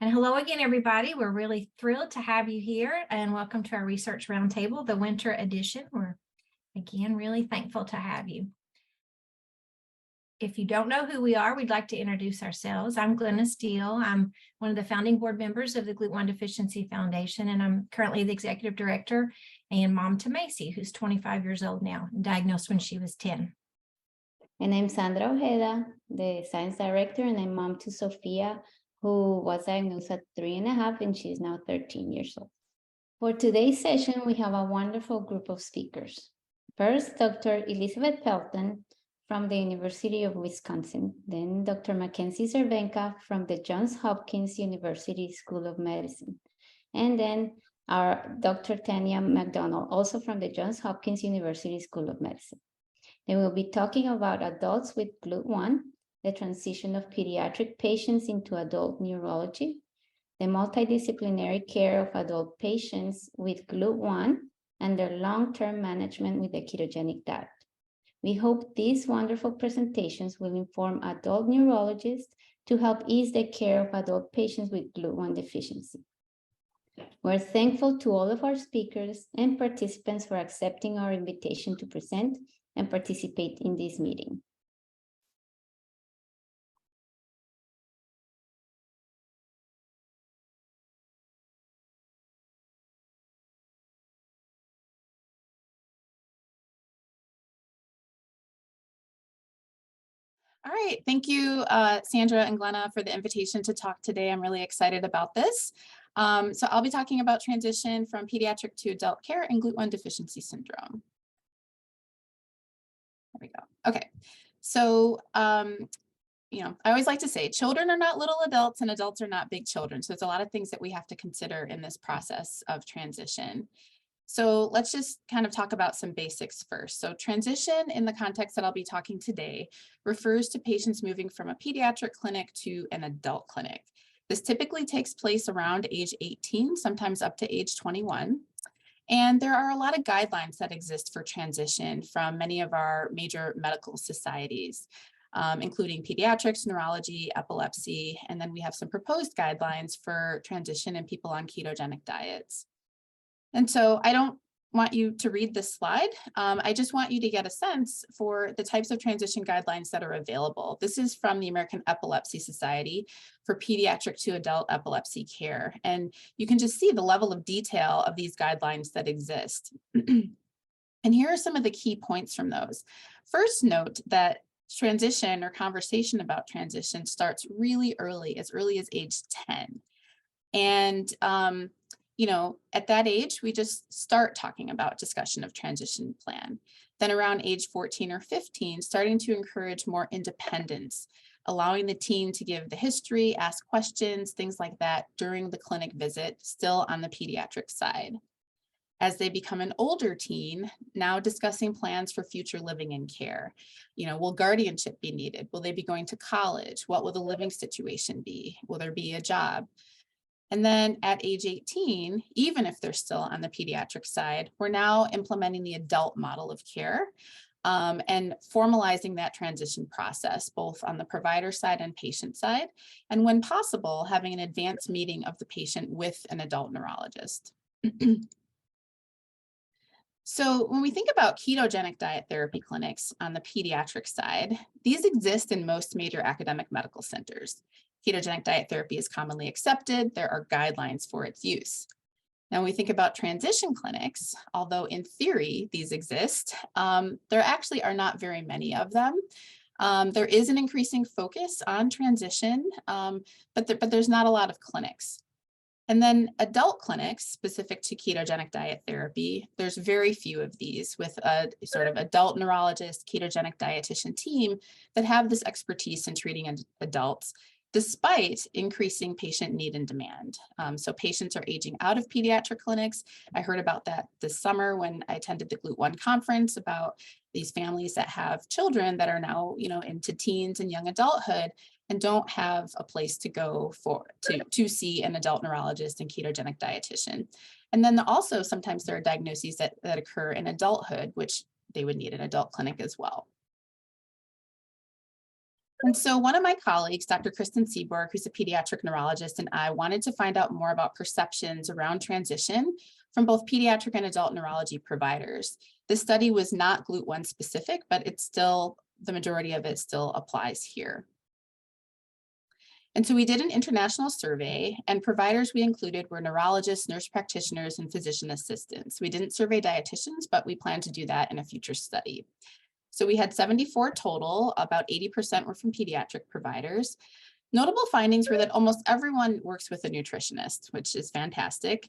And hello again, everybody. We're really thrilled to have you here and welcome to our Research Roundtable, the winter edition. We're again really thankful to have you. If you don't know who we are, we'd like to introduce ourselves. I'm Glenna Steele. I'm one of the founding board members of the Glut1 Deficiency Foundation, and I'm currently the executive director and mom to Macy, who's 25 years old now, diagnosed when she was 10. And I'm Sandra Ojeda, the science director, and I'm mom to Sophia, who was diagnosed at 3.5, and she's now 13 years old. For today's session, we have a wonderful group of speakers. First, Dr. Elizabeth Felton from the University of Wisconsin, then Dr. Mackenzie Cervenka from the Johns Hopkins University School of Medicine, and then our Dr. Tanya McDonald, also from the Johns Hopkins University School of Medicine. Then we'll be talking about adults with Glut1, the transition of pediatric patients into adult neurology, the multidisciplinary care of adult patients with Glut1, and their long-term management with the ketogenic diet. We hope these wonderful presentations will inform adult neurologists to help ease the care of adult patients with Glut1 deficiency. We're thankful to all of our speakers and participants for accepting our invitation to present and participate in this meeting. All right, thank you, Sandra and Glenna, for the invitation to talk today. I'm really excited about this. So I'll be talking about transition from pediatric to adult care and Glut1 Deficiency Syndrome. There we go. Okay, so I always like to say children are not little adults and adults are not big children. So there's a lot of things that we have to consider in this process of transition. So let's just kind of talk about some basics first. So transition in the context that I'll be talking today refers to patients moving from a pediatric clinic to an adult clinic. This typically takes place around age 18, sometimes up to age 21. And there are a lot of guidelines that exist for transition from many of our major medical societies, including pediatrics, neurology, epilepsy, and then we have some proposed guidelines for transition in people on ketogenic diets. And so I don't want you to read this slide. I just want you to get a sense for the types of transition guidelines that are available. This is from the American Epilepsy Society for pediatric to adult epilepsy care. And you can just see the level of detail of these guidelines that exist. And here are some of the key points from those. First, note that transition or conversation about transition starts really early as age 10. And at that age, we just start talking about discussion of transition plan. Then around age 14 or 15, starting to encourage more independence, allowing the teen to give the history, ask questions, things like that during the clinic visit, still on the pediatric side. As they become an older teen, now discussing plans for future living and care. Will guardianship be needed? Will they be going to college? What will the living situation be? Will there be a job? And then at age 18, even if they're still on the pediatric side, we're now implementing the adult model of care and formalizing that transition process, both on the provider side and patient side. And when possible, having an advanced meeting of the patient with an adult neurologist. So when we think about ketogenic diet therapy clinics on the pediatric side, these exist in most major academic medical centers. Ketogenic diet therapy is commonly accepted. There are guidelines for its use. Now, when we think about transition clinics, although in theory these exist, there actually are not very many of them. There is an increasing focus on transition, but there's not a lot of clinics. And then adult clinics specific to ketogenic diet therapy, there's very few of these with a sort of adult neurologist, ketogenic dietitian team that have this expertise in treating adults, despite increasing patient need and demand. So patients are aging out of pediatric clinics. I heard about that this summer when I attended the Glut1 conference about these families that have children that are now, into teens and young adulthood and don't have a place to go to see an adult neurologist and ketogenic dietitian. And then also sometimes there are diagnoses that occur in adulthood, which they would need an adult clinic as well. And so one of my colleagues, Dr. Kristen Seaborg, who's a pediatric neurologist, and I wanted to find out more about perceptions around transition from both pediatric and adult neurology providers. This study was not Glut1 specific, but it's still, the majority of it still applies here. And so we did an international survey, and providers we included were neurologists, nurse practitioners, and physician assistants. We didn't survey dietitians, but we plan to do that in a future study. So we had 74 total, about 80% were from pediatric providers. Notable findings were that almost everyone works with a nutritionist, which is fantastic,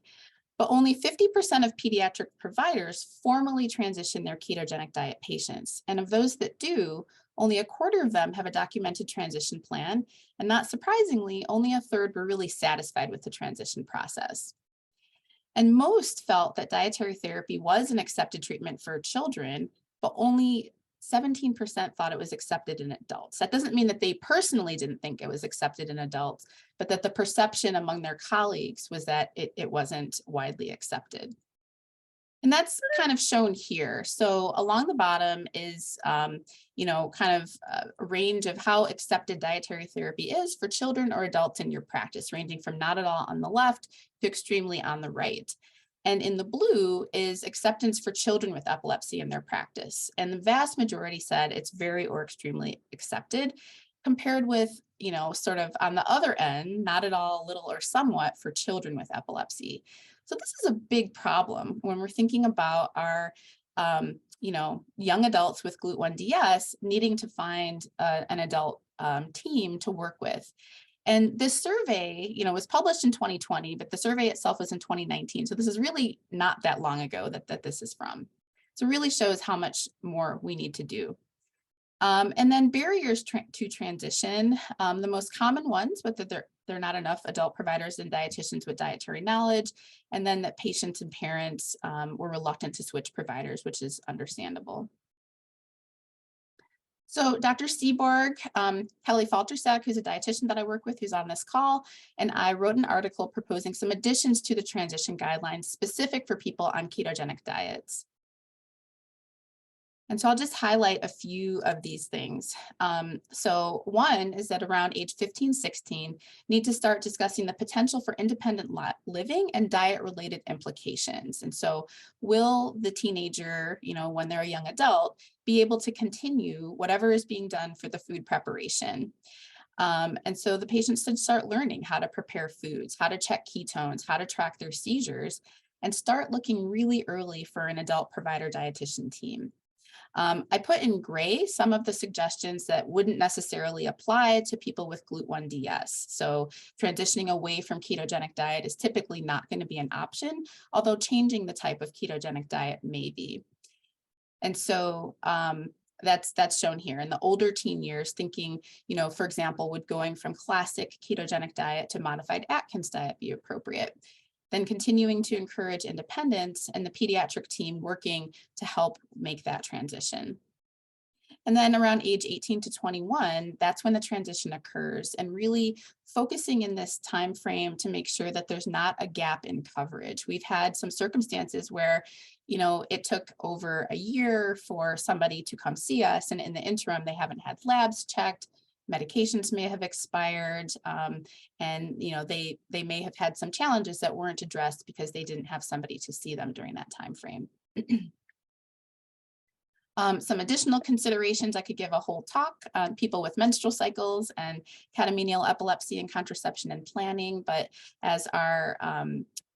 but only 50% of pediatric providers formally transition their ketogenic diet patients. And of those that do, only a quarter of them have a documented transition plan. And not surprisingly, only a third were really satisfied with the transition process. And most felt that dietary therapy was an accepted treatment for children, but only 17% thought it was accepted in adults. That doesn't mean that they personally didn't think it was accepted in adults, but that the perception among their colleagues was that it wasn't widely accepted. And that's kind of shown here. So along the bottom is, kind of a range of how accepted dietary therapy is for children or adults in your practice, ranging from not at all on the left to extremely on the right. And in the blue is acceptance for children with epilepsy in their practice. And the vast majority said it's very or extremely accepted, compared with, sort of on the other end, not at all, little or somewhat for children with epilepsy. So this is a big problem when we're thinking about our, young adults with Glut1DS needing to find an adult team to work with. And this survey, was published in 2020, but the survey itself was in 2019. So this is really not that long ago that this is from. So it really shows how much more we need to do. And then barriers to transition, the most common ones, whether they're not enough adult providers and dietitians with dietary knowledge, and then that patients and parents were reluctant to switch providers, which is understandable. So Dr. Seaborg, Kelly Faltersack, who's a dietitian that I work with, who's on this call, and I wrote an article proposing some additions to the transition guidelines specific for people on ketogenic diets. And so I'll just highlight a few of these things. So one is that around age 15, 16, need to start discussing the potential for independent living and diet-related implications. And so will the teenager, when they're a young adult, be able to continue whatever is being done for the food preparation? And so the patients should start learning how to prepare foods, how to check ketones, how to track their seizures, and start looking really early for an adult provider dietitian team. I put in gray some of the suggestions that wouldn't necessarily apply to people with Glut1DS. So transitioning away from ketogenic diet is typically not going to be an option, although changing the type of ketogenic diet may be. And so that's shown here. In the older teen years, thinking, for example, would going from classic ketogenic diet to modified Atkins diet be appropriate? Then continuing to encourage independence and the pediatric team working to help make that transition. And then around age 18 to 21, that's when the transition occurs, and really focusing in this time frame to make sure that there's not a gap in coverage. We've had some circumstances where, it took over a year for somebody to come see us, and in the interim, they haven't had labs checked. Medications may have expired, and they may have had some challenges that weren't addressed because they didn't have somebody to see them during that time frame. Some additional considerations, I could give a whole talk on people with menstrual cycles and catamenial epilepsy and contraception and planning, but as our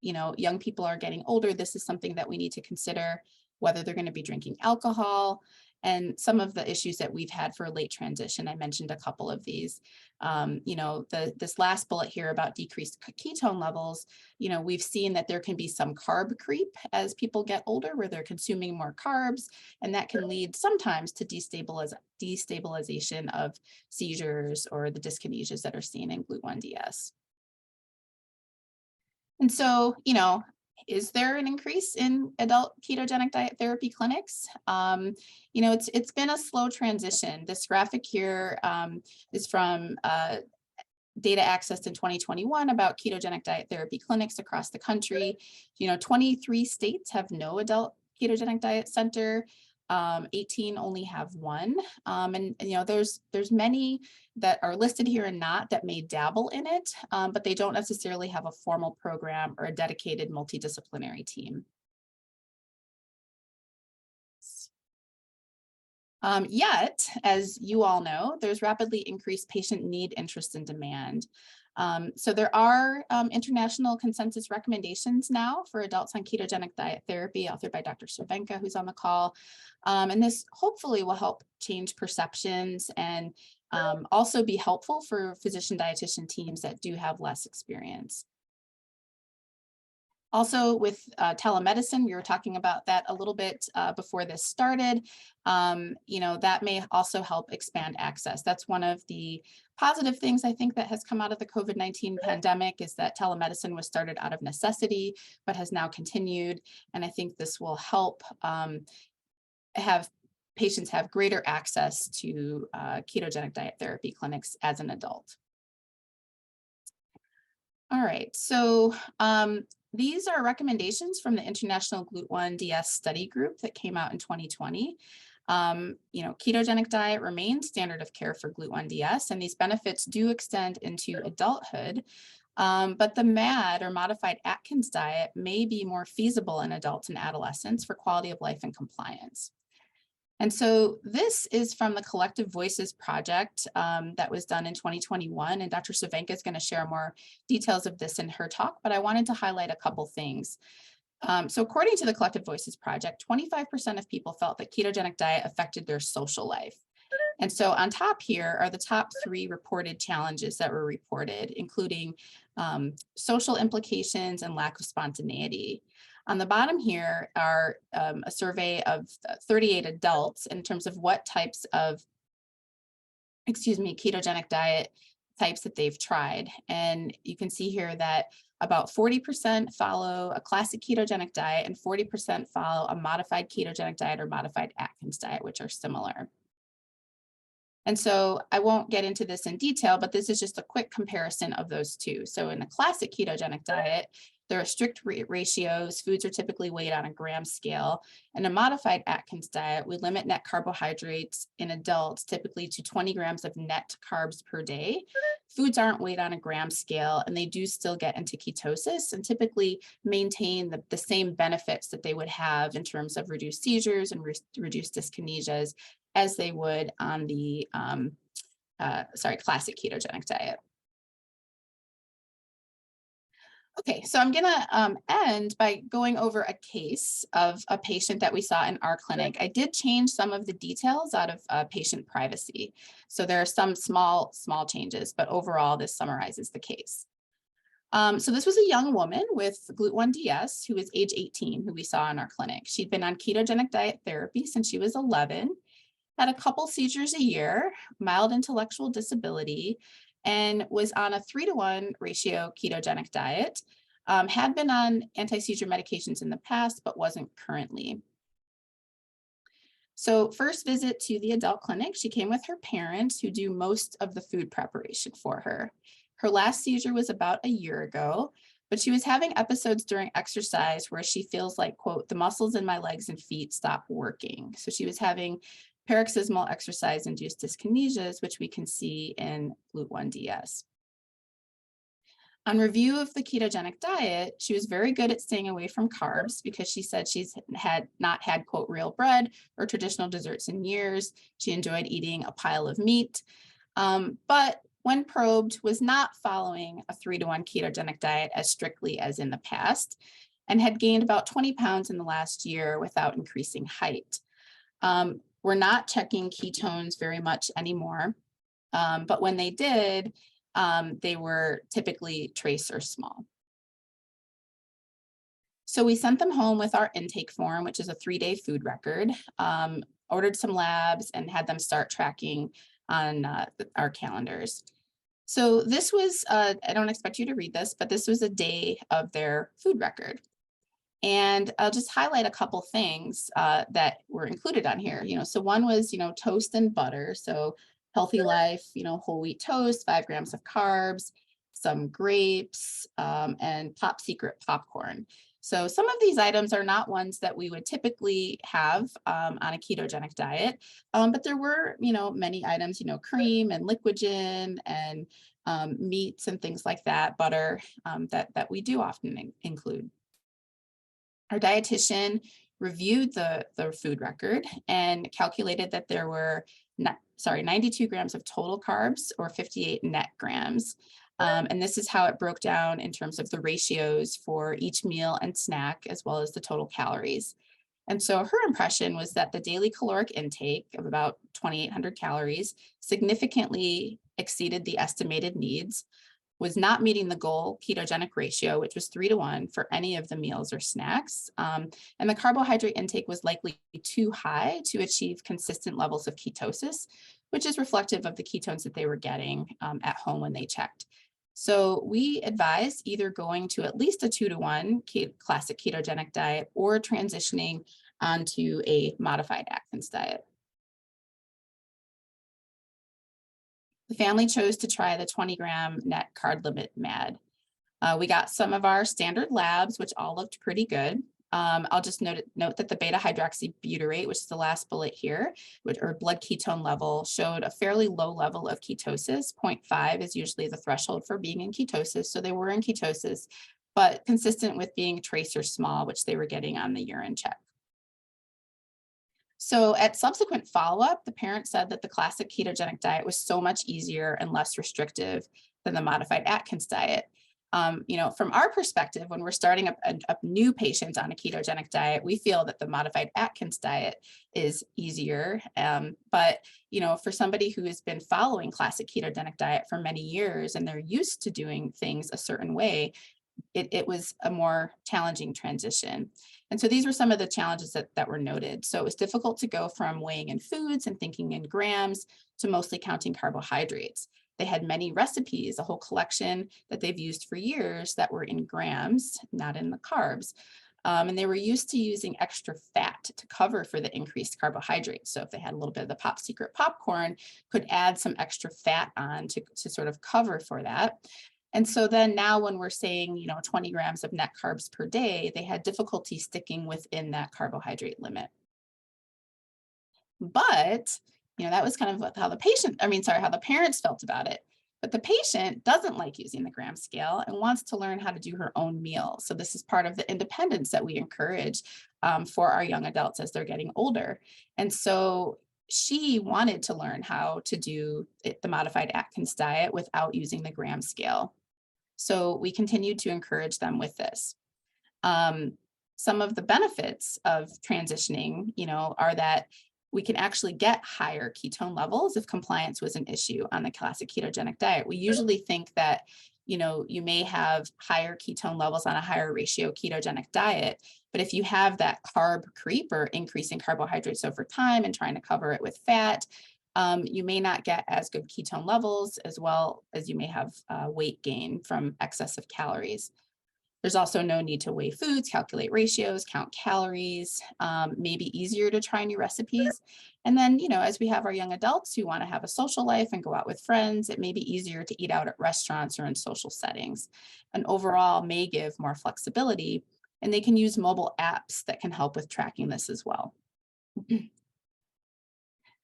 young people are getting older, this is something that we need to consider, whether they're going to be drinking alcohol, and some of the issues that we've had for late transition. I mentioned a couple of these. This last bullet here about decreased ketone levels, we've seen that there can be some carb creep as people get older, where they're consuming more carbs, and that can lead sometimes to destabilization of seizures or the dyskinesias that are seen in Glut1DS. And so, is there an increase in adult ketogenic diet therapy clinics? It's been a slow transition. This graphic here is from data accessed in 2021 about ketogenic diet therapy clinics across the country. 23 states have no adult ketogenic diet center. 18 only have one. And you know, there's many that are listed here and not that may dabble in it, but they don't necessarily have a formal program or a dedicated multidisciplinary team. Yet, as you all know, there's rapidly increased patient need, interest, and demand. So there are international consensus recommendations now for adults on ketogenic diet therapy, authored by Dr. Cervenka, who's on the call. And this hopefully will help change perceptions and also be helpful for physician dietitian teams that do have less experience. Also with telemedicine, we were talking about that a little bit before this started. You know, that may also help expand access. That's one of the positive things I think that has come out of the COVID-19 pandemic, is that telemedicine was started out of necessity, but has now continued. And I think this will help have patients have greater access to ketogenic diet therapy clinics as an adult. All right, so these are recommendations from the International Glut1DS study group that came out in 2020. You know, ketogenic diet remains standard of care for Glut1DS, and these benefits do extend into adulthood. But the MAD, or modified Atkins diet, may be more feasible in adults and adolescents for quality of life and compliance. And so this is from the Collective Voices project that was done in 2021, and Dr. Cervenka is going to share more details of this in her talk, but I wanted to highlight a couple things. So according to the Collective Voices project, 25% of people felt that ketogenic diet affected their social life. And so on top here are the top 3 reported challenges that were reported, including social implications and lack of spontaneity. On the bottom here are a survey of 38 adults in terms of what types of, ketogenic diet types that they've tried. And you can see here that about 40% follow a classic ketogenic diet and 40% follow a modified ketogenic diet or modified Atkins diet, which are similar. And so I won't get into this in detail, but this is just a quick comparison of those two. So in a classic ketogenic diet, there are strict ratios. Foods are typically weighed on a gram scale. In a modified Atkins diet, we limit net carbohydrates in adults typically to 20 grams of net carbs per day. Foods aren't weighed on a gram scale, and they do still get into ketosis and typically maintain the same benefits that they would have in terms of reduced seizures and reduced dyskinesias as they would on the classic ketogenic diet. Okay, so I'm gonna end by going over a case of a patient that we saw in our clinic. I did change some of the details out of patient privacy. So there are some small changes, but overall this summarizes the case. So this was a young woman with Glut1DS who was age 18, who we saw in our clinic. She'd been on ketogenic diet therapy since she was 11, had a couple seizures a year, mild intellectual disability, and was on a 3-to-1 ratio ketogenic diet, had been on anti-seizure medications in the past, but wasn't currently. So first visit to the adult clinic, she came with her parents who do most of the food preparation for her. Her last seizure was about a year ago, but she was having episodes during exercise where she feels like, quote, the muscles in my legs and feet stop working. So she was having paroxysmal exercise-induced dyskinesias, which we can see in Glut1DS. On review of the ketogenic diet, she was very good at staying away from carbs because she said she's not had, quote, real bread or traditional desserts in years. She enjoyed eating a pile of meat, but when probed, was not following a 3-to-1 ketogenic diet as strictly as in the past, and had gained about 20 pounds in the last year without increasing height. We're not checking ketones very much anymore, but when they did, they were typically trace or small. So we sent them home with our intake form, which is a 3-day food record, ordered some labs, and had them start tracking on our calendars. So this was, I don't expect you to read this, but this was a day of their food record. And I'll just highlight a couple things that were included on here. So one was, toast and butter. So healthy life, whole wheat toast, 5 grams of carbs, some grapes, and Top Secret popcorn. So some of these items are not ones that we would typically have on a ketogenic diet, but there were, many items, cream and liquigen and meats and things like that, butter, that we do often include. Our dietitian reviewed the food record and calculated that there were 92 grams of total carbs or 58 net grams. And this is how it broke down in terms of the ratios for each meal and snack, as well as the total calories. And so her impression was that the daily caloric intake of about 2,800 calories significantly exceeded the estimated needs, was not meeting the goal ketogenic ratio, which was 3:1 for any of the meals or snacks. And the carbohydrate intake was likely too high to achieve consistent levels of ketosis, which is reflective of the ketones that they were getting at home when they checked. So we advise either going to at least a 2:1 classic ketogenic diet or transitioning onto a modified Atkins diet. The family chose to try the 20-gram net carb limit MAD. We got some of our standard labs, which all looked pretty good. I'll just note that the beta hydroxybutyrate, which is the last bullet here, or blood ketone level, showed a fairly low level of ketosis. 0.5 is usually the threshold for being in ketosis. So they were in ketosis, but consistent with being trace or small, which they were getting on the urine check. So at subsequent follow-up, the parent said that the classic ketogenic diet was so much easier and less restrictive than the modified Atkins diet. From our perspective, when we're starting up new patients on a ketogenic diet, we feel that the modified Atkins diet is easier. But for somebody who has been following classic ketogenic diet for many years and they're used to doing things a certain way, it was a more challenging transition. And so these were some of the challenges that were noted. So it was difficult to go from weighing in foods and thinking in grams to mostly counting carbohydrates. They had many recipes, a whole collection that they've used for years that were in grams, not in the carbs. And they were used to using extra fat to cover for the increased carbohydrates. So if they had a little bit of the Pop Secret popcorn, could add some extra fat on to sort of cover for that. And so then now when we're saying, 20 grams of net carbs per day, they had difficulty sticking within that carbohydrate limit. But, that was kind of how the parents felt about it. But the patient doesn't like using the gram scale and wants to learn how to do her own meal. So this is part of the independence that we encourage for our young adults as they're getting older. And so she wanted to learn how to do the modified Atkins diet without using the gram scale. So we continued to encourage them with this. Some of the benefits of transitioning, are that we can actually get higher ketone levels if compliance was an issue on the classic ketogenic diet. We usually think that, you may have higher ketone levels on a higher ratio ketogenic diet, but if you have that carb creep or increasing carbohydrates over time and trying to cover it with fat, you may not get as good ketone levels, as well as you may have weight gain from excessive calories. There's also no need to weigh foods, calculate ratios, count calories, maybe easier to try new recipes. And then, as we have our young adults who want to have a social life and go out with friends, it may be easier to eat out at restaurants or in social settings. And overall may give more flexibility, and they can use mobile apps that can help with tracking this as well.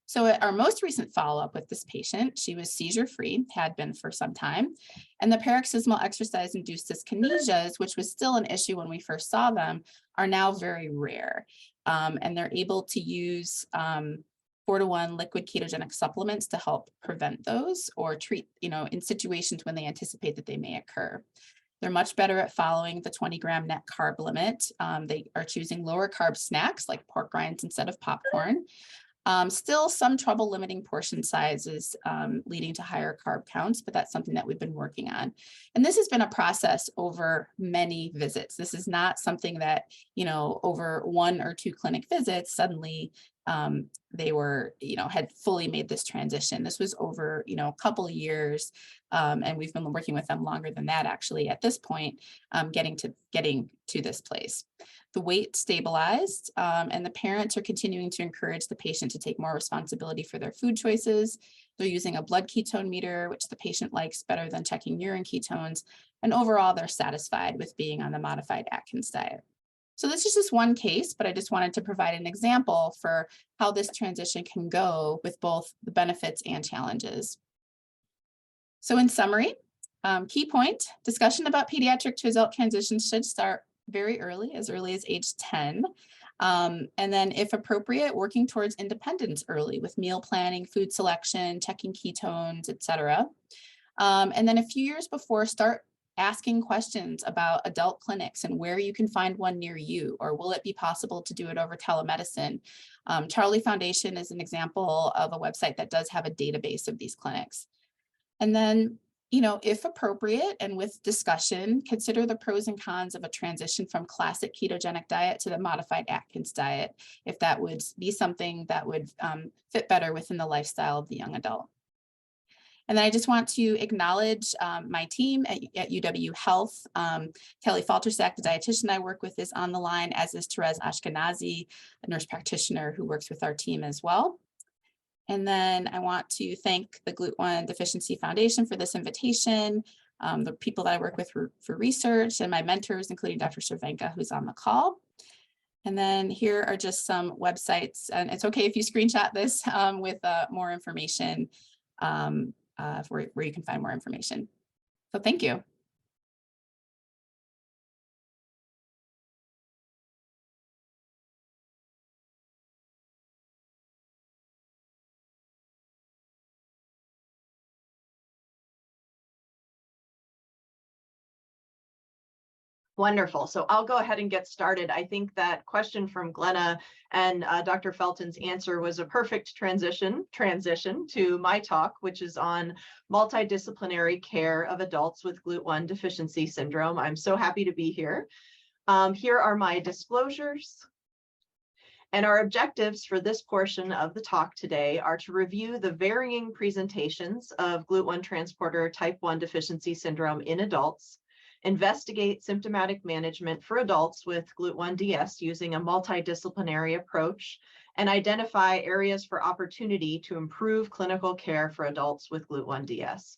So at our most recent follow-up with this patient, she was seizure-free, had been for some time, and the paroxysmal exercise-induced dyskinesias, which was still an issue when we first saw them, are now very rare. And they're able to use 4:1 liquid ketogenic supplements to help prevent those or treat, in situations when they anticipate that they may occur. They're much better at following the 20-gram net carb limit. They are choosing lower carb snacks like pork rinds instead of popcorn. Still some trouble limiting portion sizes, leading to higher carb counts, but that's something that we've been working on. And this has been a process over many visits. This is not something that, over 1 or 2 clinic visits, suddenly they were, had fully made this transition. This was over, a couple of years, and we've been working with them longer than that, actually, at this point, getting to this place. The weight stabilized, and the parents are continuing to encourage the patient to take more responsibility for their food choices. They're using a blood ketone meter, which the patient likes better than checking urine ketones, and overall they're satisfied with being on the modified Atkins diet. So this is just one case, but I just wanted to provide an example for how this transition can go with both the benefits and challenges. So in summary, key point, discussion about pediatric to adult transitions should start very early as age 10. And then if appropriate, working towards independence early with meal planning, food selection, checking ketones, etc. And then a few years before, start asking questions about adult clinics and where you can find one near you, or will it be possible to do it over telemedicine? Charlie Foundation is an example of a website that does have a database of these clinics. And then, if appropriate and with discussion, consider the pros and cons of a transition from classic ketogenic diet to the modified Atkins diet, if that would be something that would fit better within the lifestyle of the young adult. And then I just want to acknowledge my team at UW Health. Kelly Faltersack, the dietitian I work with, is on the line, as is Therese Ashkenazi, a nurse practitioner who works with our team as well. And then I want to thank the Glut1 Deficiency Foundation for this invitation, the people that I work with for research, and my mentors, including Dr. Cervenka, who's on the call. And then here are just some websites, and it's okay if you screenshot this with more information where you can find more information. So thank you. Wonderful. So I'll go ahead and get started. I think that question from Glenna and Dr. Felton's answer was a perfect transition to my talk, which is on multidisciplinary care of adults with Glut1 Deficiency Syndrome. I'm so happy to be here. Here are my disclosures. And our objectives for this portion of the talk today are to review the varying presentations of Glut1 transporter type 1 deficiency syndrome in adults, investigate symptomatic management for adults with Glut1DS using a multidisciplinary approach, and identify areas for opportunity to improve clinical care for adults with Glut1DS.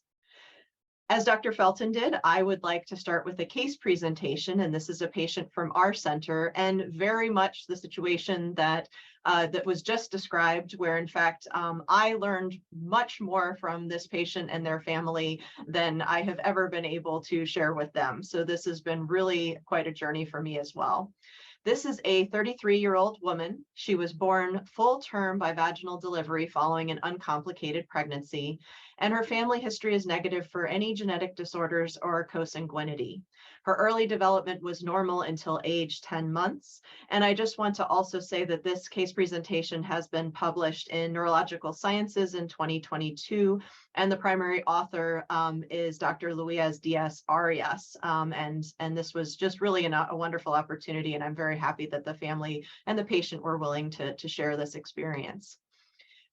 As Dr. Felton did, I would like to start with a case presentation, and this is a patient from our center, and very much the situation that was just described, where in fact I learned much more from this patient and their family than I have ever been able to share with them. So this has been really quite a journey for me as well. This is a 33-year-old woman. She was born full term by vaginal delivery following an uncomplicated pregnancy, and her family history is negative for any genetic disorders or consanguinity. Her early development was normal until age 10 months. And I just want to also say that this case presentation has been published in Neurological Sciences in 2022. And the primary author is Dr. Luis Diaz-Arias. And this was just really a wonderful opportunity. And I'm very happy that the family and the patient were willing to share this experience.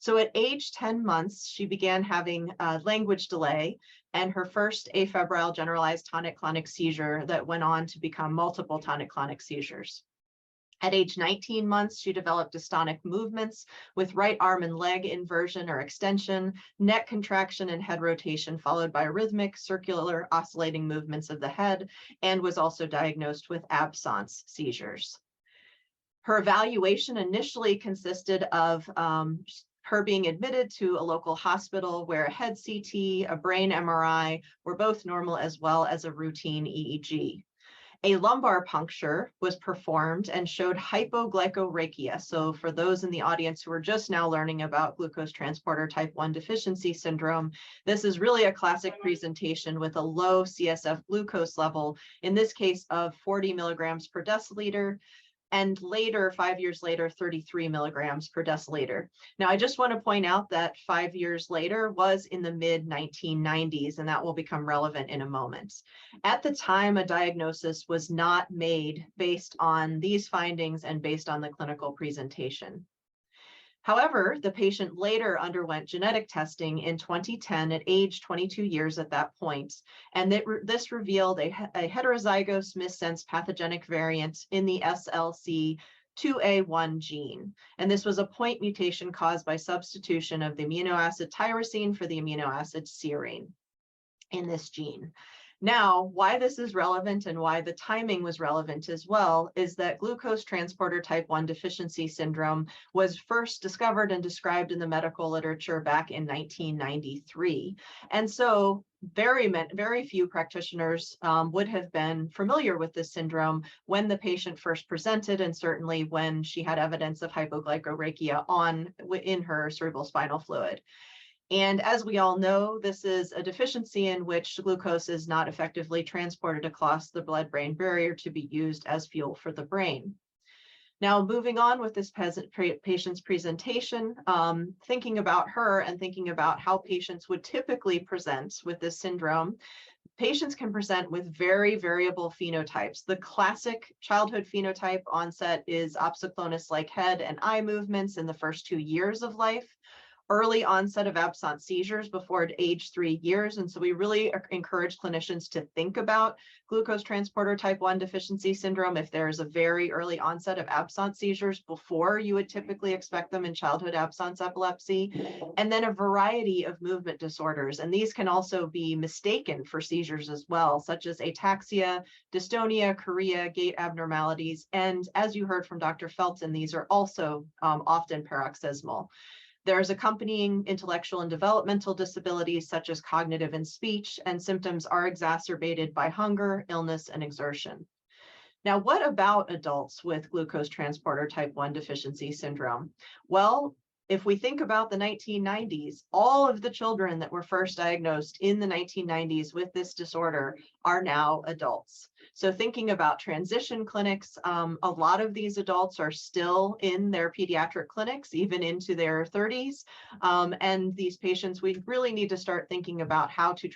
So at age 10 months, she began having language delay and her first afebrile generalized tonic-clonic seizure that went on to become multiple tonic-clonic seizures. At age 19 months, she developed dystonic movements with right arm and leg inversion or extension, neck contraction and head rotation, followed by rhythmic circular oscillating movements of the head, and was also diagnosed with absence seizures. Her evaluation initially consisted of her being admitted to a local hospital where a head CT, a brain MRI were both normal, as well as a routine EEG. A lumbar puncture was performed and showed hypoglycemia. So for those in the audience who are just now learning about glucose transporter type 1 deficiency syndrome, this is really a classic presentation with a low CSF glucose level, in this case of 40 milligrams per deciliter, and later, 5 years later, 33 milligrams per deciliter. Now, I just want to point out that 5 years later was in the mid-1990s, and that will become relevant in a moment. At the time, a diagnosis was not made based on these findings and based on the clinical presentation. However, the patient later underwent genetic testing in 2010 at age 22 years at that point, and this revealed a heterozygous missense pathogenic variant in the SLC2A1 gene. And this was a point mutation caused by substitution of the amino acid tyrosine for the amino acid serine in this gene. Now, why this is relevant and why the timing was relevant as well is that glucose transporter type 1 deficiency syndrome was first discovered and described in the medical literature back in 1993. And so very few practitioners would have been familiar with this syndrome when the patient first presented, and certainly when she had evidence of hypoglycemia in her cerebral spinal fluid. And as we all know, this is a deficiency in which glucose is not effectively transported across the blood-brain barrier to be used as fuel for the brain. Now, moving on with this patient's presentation, thinking about her and thinking about how patients would typically present with this syndrome, patients can present with very variable phenotypes. The classic childhood phenotype onset is opsoclonus-like head and eye movements in the first 2 years of life. Early onset of absence seizures before age 3 years. And so we really encourage clinicians to think about glucose transporter type 1 deficiency syndrome if there's a very early onset of absence seizures before you would typically expect them in childhood absence epilepsy, and then a variety of movement disorders. And these can also be mistaken for seizures as well, such as ataxia, dystonia, chorea, gait abnormalities. And as you heard from Dr. Felton, these are also often paroxysmal. There's accompanying intellectual and developmental disabilities such as cognitive and speech, and symptoms are exacerbated by hunger, illness, and exertion. Now, what about adults with glucose transporter type 1 deficiency syndrome? Well, if we think about the 1990s, all of the children that were first diagnosed in the 1990s with this disorder are now adults. So thinking about transition clinics, a lot of these adults are still in their pediatric clinics, even into their 30s. And these patients, we really need to start thinking about how to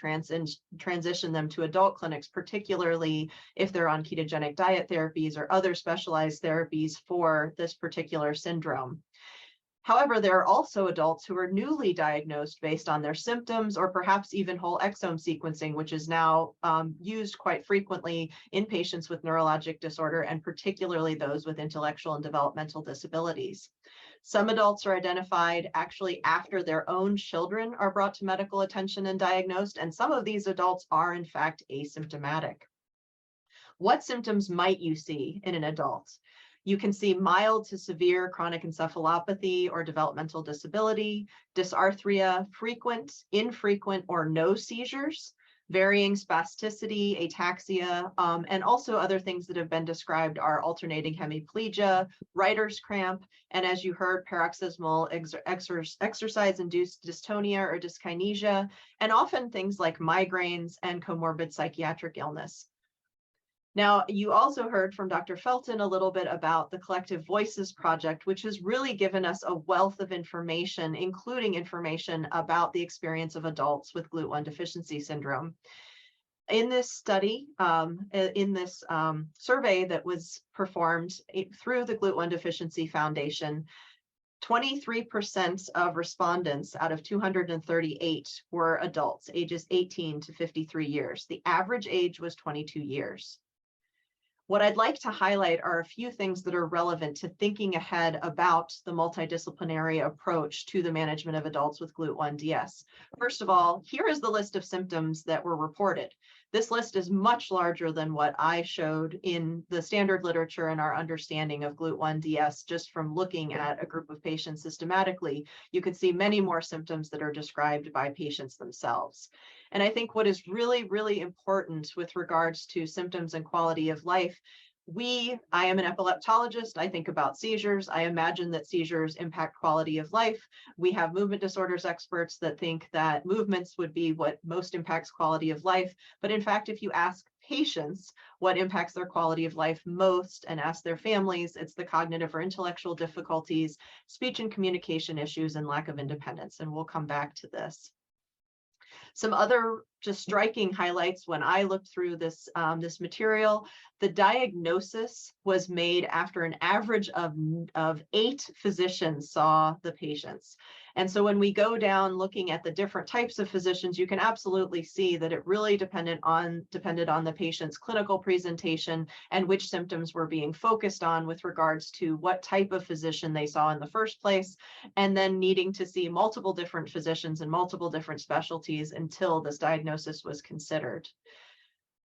transition them to adult clinics, particularly if they're on ketogenic diet therapies or other specialized therapies for this particular syndrome. However, there are also adults who are newly diagnosed based on their symptoms or perhaps even whole exome sequencing, which is now used quite frequently in patients with neurologic disorder and particularly those with intellectual and developmental disabilities. Some adults are identified actually after their own children are brought to medical attention and diagnosed, and some of these adults are in fact asymptomatic. What symptoms might you see in an adult? You can see mild to severe chronic encephalopathy or developmental disability, dysarthria, frequent, infrequent, or no seizures, varying spasticity, ataxia, and also other things that have been described are alternating hemiplegia, writer's cramp, and as you heard, paroxysmal exercise-induced dystonia or dyskinesia, and often things like migraines and comorbid psychiatric illness. Now, you also heard from Dr. Felton a little bit about the Collective Voices Project, which has really given us a wealth of information, including information about the experience of adults with Glut1 deficiency syndrome. In this study, in this survey that was performed through the Glut1 Deficiency Foundation, 23% of respondents out of 238 were adults, ages 18 to 53 years. The average age was 22 years. What I'd like to highlight are a few things that are relevant to thinking ahead about the multidisciplinary approach to the management of adults with Glut1DS. First of all, here is the list of symptoms that were reported. This list is much larger than what I showed in the standard literature and our understanding of Glut1DS just from looking at a group of patients systematically. You can see many more symptoms that are described by patients themselves. And I think what is really, really important with regards to symptoms and quality of life, I am an epileptologist. I think about seizures. I imagine that seizures impact quality of life. We have movement disorders experts that think that movements would be what most impacts quality of life. But in fact, if you ask patients what impacts their quality of life most and ask their families, it's the cognitive or intellectual difficulties, speech and communication issues, and lack of independence. And we'll come back to this. Some other just striking highlights when I looked through this, this material, the diagnosis was made after an average of 8 physicians saw the patients. And so when we go down looking at the different types of physicians, you can absolutely see that it really depended on the patient's clinical presentation and which symptoms were being focused on with regards to what type of physician they saw in the first place, and then needing to see multiple different physicians and multiple different specialties until this diagnosis was considered.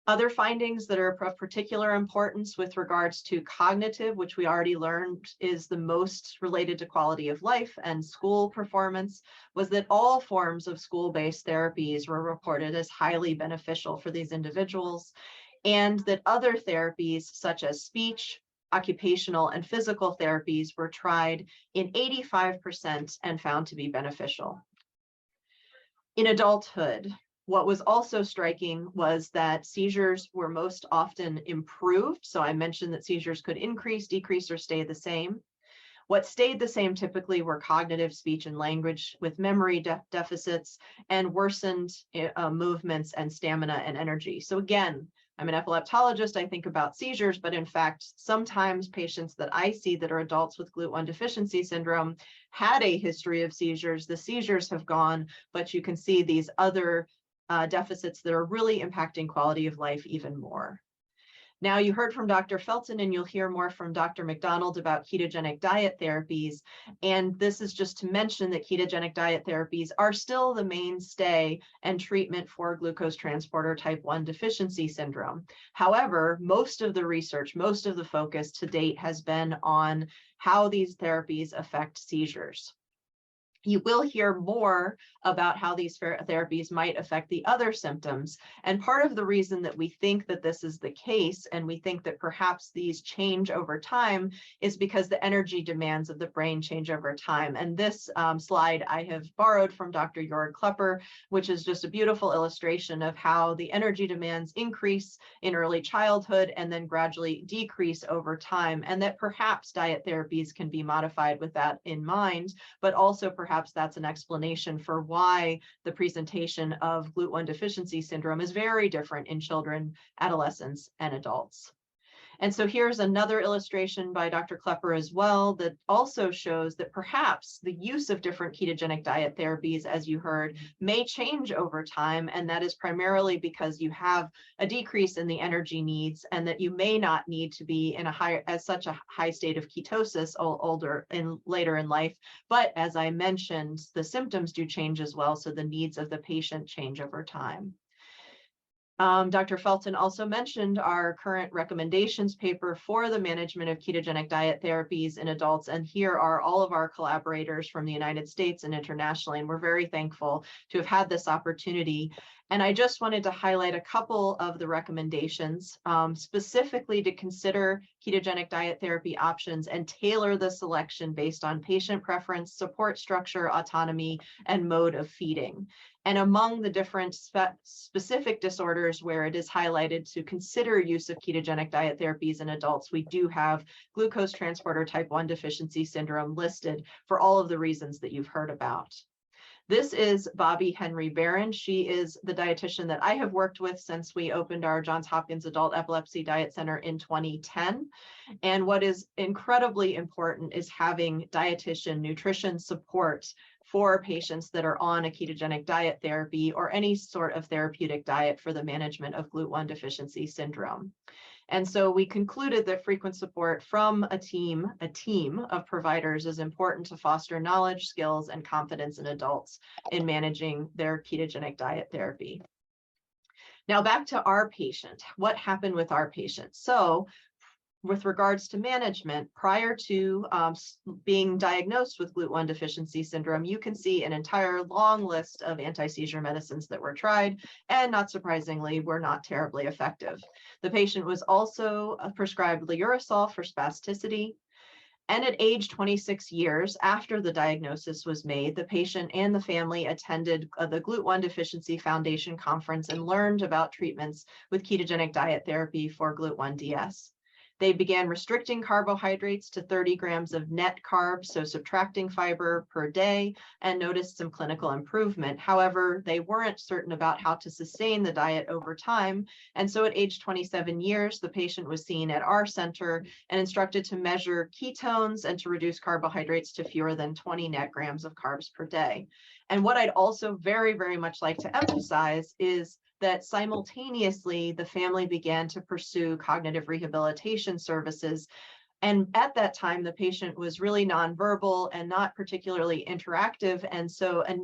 Other findings that are of particular importance with regards to cognitive, which we already learned is the most related to quality of life and school performance, was that all forms of school-based therapies were reported as highly beneficial for these individuals, and that other therapies such as speech, occupational, and physical therapies were tried in 85% and found to be beneficial. In adulthood, what was also striking was that seizures were most often improved. So I mentioned that seizures could increase, decrease, or stay the same. What stayed the same typically were cognitive, speech, and language with memory deficits and worsened movements and stamina and energy. So again, I'm an epileptologist, I think about seizures, but in fact, sometimes patients that I see that are adults with Glut1 deficiency syndrome had a history of seizures. The seizures have gone, but you can see these other deficits that are really impacting quality of life even more. Now, you heard from Dr. Felton, and you'll hear more from Dr. McDonald about ketogenic diet therapies. And this is just to mention that ketogenic diet therapies are still the mainstay and treatment for glucose transporter type 1 deficiency syndrome. However, most of the research, most of the focus to date has been on how these therapies affect seizures. You will hear more about how these therapies might affect the other symptoms. And part of the reason that we think that this is the case, and we think that perhaps these change over time, is because the energy demands of the brain change over time. And this slide I have borrowed from Dr. Jörg Klepper, which is just a beautiful illustration of how the energy demands increase in early childhood and then gradually decrease over time. And that perhaps diet therapies can be modified with that in mind, but also perhaps that's an explanation for why the presentation of Glut1 deficiency syndrome is very different in children, adolescents, and adults. And so here's another illustration by Dr. Klepper as well that also shows that perhaps the use of different ketogenic diet therapies, as you heard, may change over time. And that is primarily because you have a decrease in the energy needs and that you may not need to be in such a high state of ketosis later in life. But as I mentioned, the symptoms do change as well. So the needs of the patient change over time. Dr. Felton also mentioned our current recommendations paper for the management of ketogenic diet therapies in adults. And here are all of our collaborators from the United States and internationally. And we're very thankful to have had this opportunity. And I just wanted to highlight a couple of the recommendations, specifically to consider ketogenic diet therapy options and tailor the selection based on patient preference, support structure, autonomy, and mode of feeding. And among the different specific disorders where it is highlighted to consider use of ketogenic diet therapies in adults, we do have glucose transporter type 1 deficiency syndrome listed for all of the reasons that you've heard about. This is Bobby Henry Barron. She is the dietitian that I have worked with since we opened our Johns Hopkins Adult Epilepsy Diet Center in 2010. And what is incredibly important is having dietitian nutrition support for patients that are on a ketogenic diet therapy or any sort of therapeutic diet for the management of Glut1 deficiency syndrome. And so we concluded that frequent support from a team of providers is important to foster knowledge, skills, and confidence in adults in managing their ketogenic diet therapy. Now back to our patient. What happened with our patient? So with regards to management, prior to being diagnosed with Glut1 deficiency syndrome, you can see an entire long list of anti-seizure medicines that were tried, and not surprisingly, were not terribly effective. The patient was also prescribed Lurosol for spasticity. And at age 26 years after the diagnosis was made, the patient and the family attended the Glut1 Deficiency Foundation conference and learned about treatments with ketogenic diet therapy for Glut1DS. They began restricting carbohydrates to 30 grams of net carbs, so subtracting fiber per day, and noticed some clinical improvement. However, they weren't certain about how to sustain the diet over time. And so at age 27 years, the patient was seen at our center and instructed to measure ketones and to reduce carbohydrates to fewer than 20 net grams of carbs per day. And what I'd also very, very much like to emphasize is that simultaneously, the family began to pursue cognitive rehabilitation services And at that time, the patient was really nonverbal and not particularly interactive. And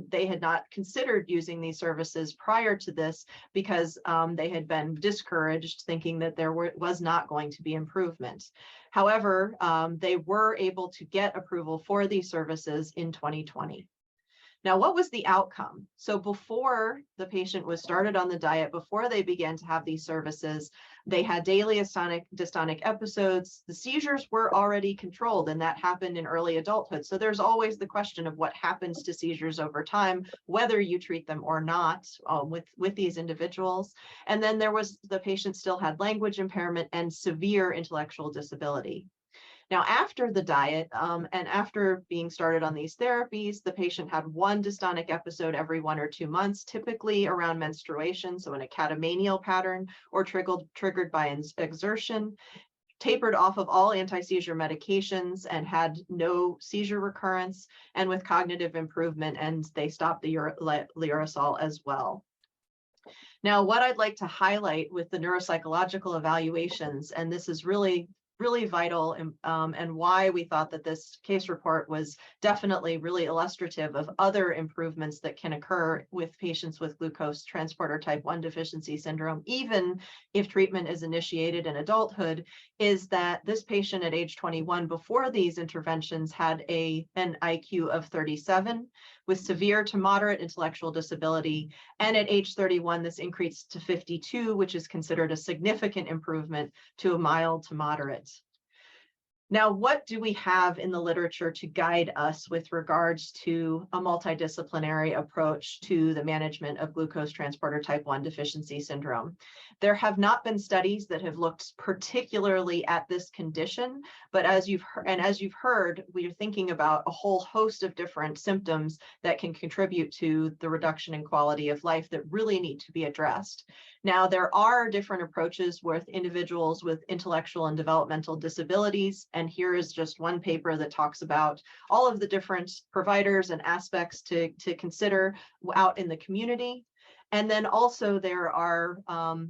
they had not considered using these services prior to this because they had been discouraged, thinking that there was not going to be improvement. However, they were able to get approval for these services in 2020. Now, what was the outcome? So before the patient was started on the diet, before they began to have these services, they had daily dystonic episodes. The seizures were already controlled, and that happened in early adulthood. So there's always the question of what happens to seizures over time, whether you treat them or not with these individuals. And then the patient still had language impairment and severe intellectual disability. Now, after the diet and after being started on these therapies, the patient had one dystonic episode every 1 or 2 months, typically around menstruation, so in a catamenial pattern or triggered by exertion, tapered off of all anti-seizure medications and had no seizure recurrence, and with cognitive improvement, and they stopped the Lurosol as well. Now, what I'd like to highlight with the neuropsychological evaluations, and this is really vital and why we thought that this case report was definitely really illustrative of other improvements that can occur with patients with glucose transporter type 1 deficiency syndrome, even if treatment is initiated in adulthood, is that this patient at age 21 before these interventions had an IQ of 37 with severe to moderate intellectual disability. And at age 31, this increased to 52, which is considered a significant improvement to a mild to moderate. Now, what do we have in the literature to guide us with regards to a multidisciplinary approach to the management of glucose transporter type 1 deficiency syndrome? There have not been studies that have looked particularly at this condition, but as you've heard, we are thinking about a whole host of different symptoms that can contribute to the reduction in quality of life that really need to be addressed. Now, there are different approaches with individuals with intellectual and developmental disabilities, and here is just one paper that talks about all of the different providers and aspects to consider out in the community. And then also there are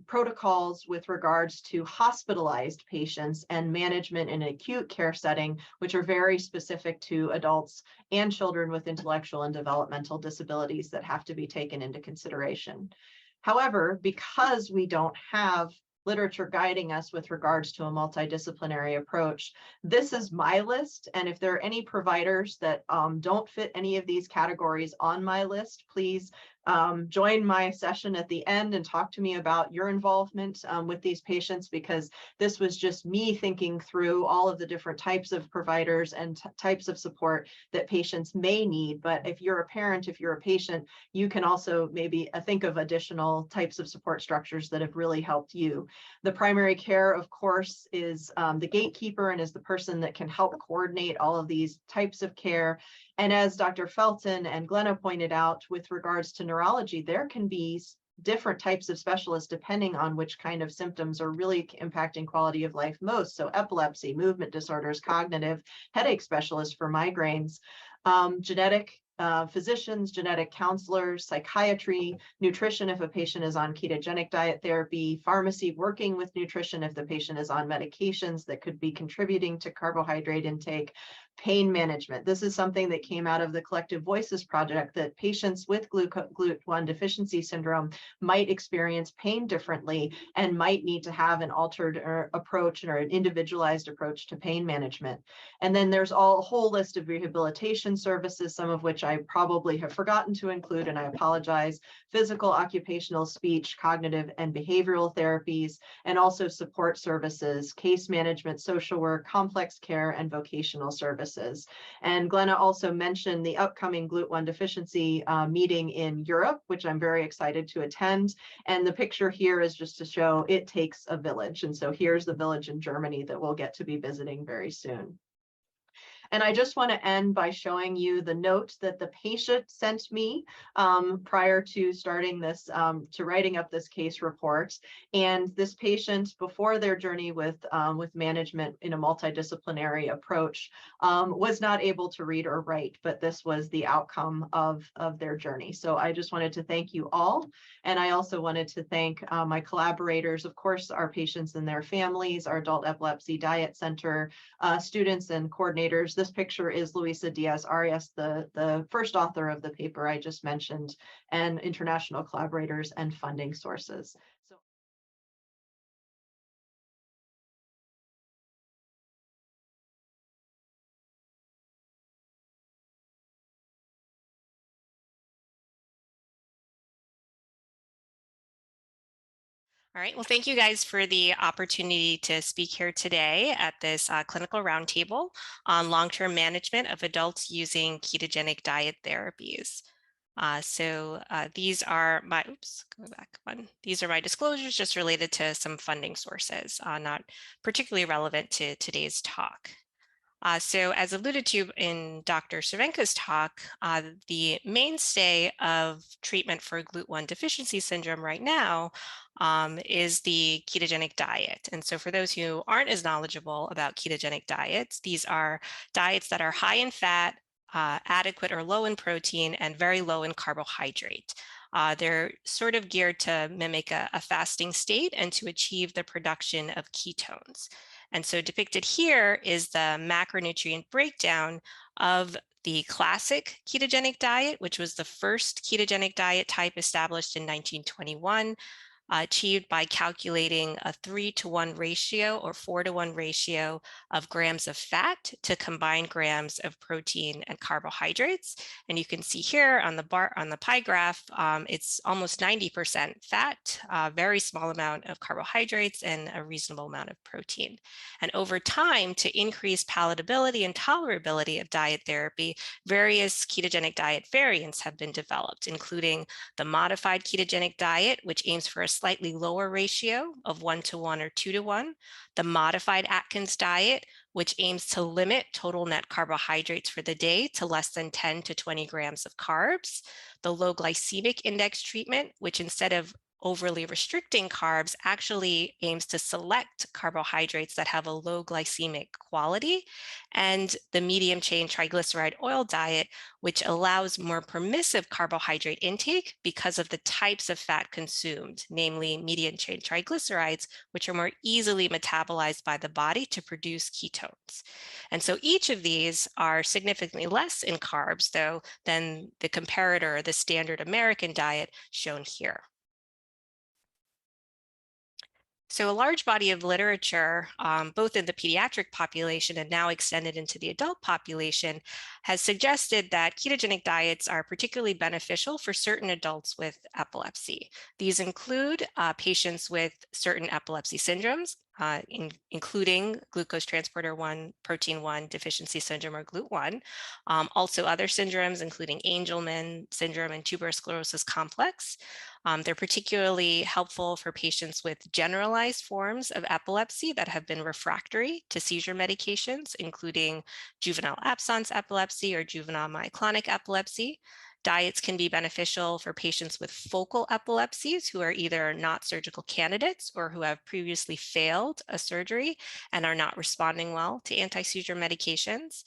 protocols with regards to hospitalized patients and management in an acute care setting, which are very specific to adults and children with intellectual and developmental disabilities that have to be taken into consideration. However, because we don't have literature guiding us with regards to a multidisciplinary approach, this is my list. And if there are any providers that don't fit any of these categories on my list, please join my session at the end and talk to me about your involvement with these patients, because this was just me thinking through all of the different types of providers and types of support that patients may need. But if you're a parent, if you're a patient, you can also maybe think of additional types of support structures that have really helped you. The primary care, of course, is the gatekeeper and is the person that can help coordinate all of these types of care. And as Dr. Felton and Glenna pointed out, with regards to neurology, there can be different types of specialists depending on which kind of symptoms are really impacting quality of life most. So epilepsy, movement disorders, cognitive, headache specialists for migraines, genetic physicians, genetic counselors, psychiatry, nutrition if a patient is on ketogenic diet therapy, pharmacy working with nutrition if the patient is on medications that could be contributing to carbohydrate intake, pain management. This is something that came out of the Collective Voices project, that patients with Glut1 deficiency syndrome might experience pain differently and might need to have an altered approach or an individualized approach to pain management. And then there's a whole list of rehabilitation services, some of which I probably have forgotten to include, and I apologize: physical, occupational, speech, cognitive, and behavioral therapies, and also support services, case management, social work, complex care, and vocational services. And Glenna also mentioned the upcoming Glut1 deficiency meeting in Europe, which I'm very excited to attend. And the picture here is just to show it takes a village. And so here's the village in Germany that we'll get to be visiting very soon. And I just want to end by showing you the note that the patient sent me prior to starting this, to writing up this case report. And this patient, before their journey with management in a multidisciplinary approach, was not able to read or write, but this was the outcome of their journey. So I just wanted to thank you all. And I also wanted to thank my collaborators, of course, our patients and their families, our Adult Epilepsy Diet Center, students and coordinators. This picture is Luisa Diaz-Arias, the first author of the paper I just mentioned, and international collaborators and funding sources. So All right, well, thank you guys for the opportunity to speak here today at this clinical roundtable on long-term management of adults using ketogenic diet therapies. These are my, These are my disclosures just related to some funding sources, not particularly relevant to today's talk. So as alluded to in Dr. Cervenka's talk, the mainstay of treatment for Glut1 deficiency syndrome right now is the ketogenic diet. And so for those who aren't as knowledgeable about ketogenic diets, these are diets that are high in fat, adequate or low in protein, and very low in carbohydrate. They're sort of geared to mimic a fasting state and to achieve the production of ketones. And so depicted here is the macronutrient breakdown of the classic ketogenic diet, which was the first ketogenic diet type established in 1921, achieved by calculating a 3-to-1 ratio or 4-to-1 ratio of grams of fat to combined grams of protein and carbohydrates. And you can see here on the pie graph, it's almost 90% fat, very small amount of carbohydrates, and a reasonable amount of protein. And over time, to increase palatability and tolerability of diet therapy, various ketogenic diet variants have been developed, including the modified ketogenic diet, which aims for a slightly lower ratio of 1-to-1 or 2-to-1, the modified Atkins diet, which aims to limit total net carbohydrates for the day to less than 10 to 20 grams of carbs, the low glycemic index treatment, which instead of overly restricting carbs actually aims to select carbohydrates that have a low glycemic quality, and the medium chain triglyceride oil diet, which allows more permissive carbohydrate intake because of the types of fat consumed, namely medium chain triglycerides, which are more easily metabolized by the body to produce ketones. And so each of these are significantly less in carbs, though, than the comparator, the standard American diet shown here. So a large body of literature, both in the pediatric population and now extended into the adult population, has suggested that ketogenic diets are particularly beneficial for certain adults with epilepsy. These include patients with certain epilepsy syndromes, including glucose transporter 1, protein 1 deficiency syndrome, or Glut1. Also other syndromes, including Angelman syndrome and tuberous sclerosis complex. They're particularly helpful for patients with generalized forms of epilepsy that have been refractory to seizure medications, including juvenile absence epilepsy or juvenile myoclonic epilepsy. Diets can be beneficial for patients with focal epilepsies who are either not surgical candidates or who have previously failed a surgery and are not responding well to anti-seizure medications.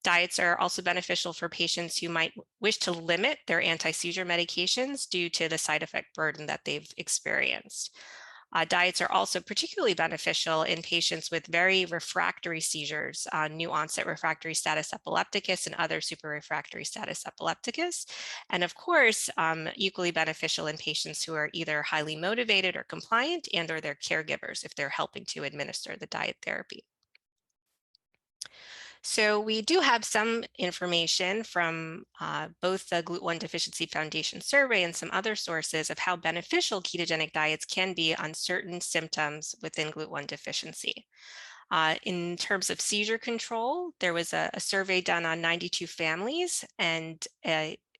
Diets are also beneficial for patients who might wish to limit their anti-seizure medications due to the side effect burden that they've experienced. Diets are also particularly beneficial in patients with very refractory seizures, new onset refractory status epilepticus and other super refractory status epilepticus. And of course, equally beneficial in patients who are either highly motivated or compliant and or their caregivers if they're helping to administer the diet therapy. So we do have some information from both the Glut1 Deficiency Foundation survey and some other sources of how beneficial ketogenic diets can be on certain symptoms within Glut1 deficiency. In terms of seizure control, there was a survey done on 92 families, and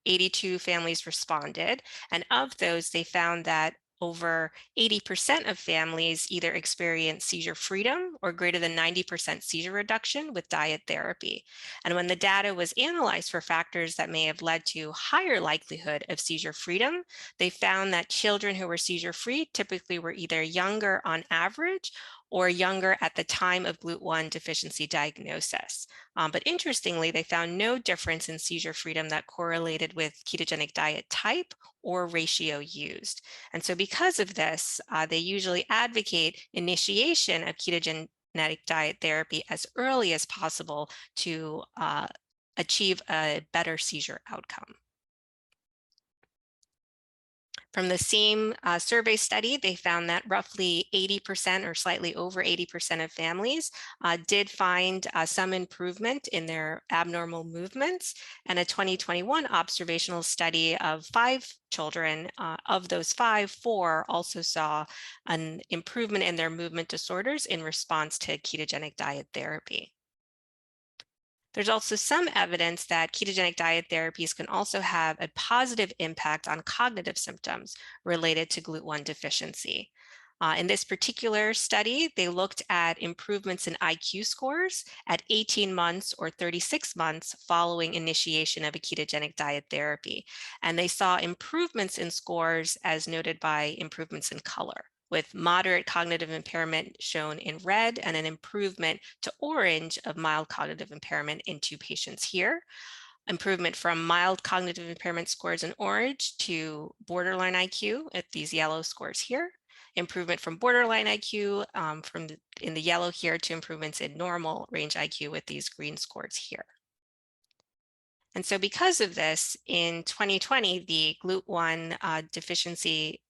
82 families responded. And of those, they found that over 80% of families either experience seizure freedom or greater than 90% seizure reduction with diet therapy. And when the data was analyzed for factors that may have led to higher likelihood of seizure freedom, they found that children who were seizure-free typically were either younger on average or younger at the time of Glut1 deficiency diagnosis. But interestingly, they found no difference in seizure freedom that correlated with ketogenic diet type or ratio used. And so because of this, they usually advocate initiation of ketogenic diet therapy as early as possible to achieve a better seizure outcome. From the same survey study, they found that roughly 80% or slightly over 80% of families did find some improvement in their abnormal movements. And a 2021 observational study of 5 children, of those 5, 4 also saw an improvement in their movement disorders in response to ketogenic diet therapy. There's also some evidence that ketogenic diet therapies can also have a positive impact on cognitive symptoms related to Glut1 deficiency. In this particular study, they looked at improvements in IQ scores at 18 months or 36 months following initiation of a ketogenic diet therapy. And they saw improvements in scores as noted by improvements in color, with moderate cognitive impairment shown in red and an improvement to orange of mild cognitive impairment in 2 patients here. Improvement from mild cognitive impairment scores in orange to borderline IQ at these yellow scores here. Improvement from borderline IQ in the yellow here to improvements in normal range IQ with these green scores here. And so because of this, in 2020, the Glut1 Deficiency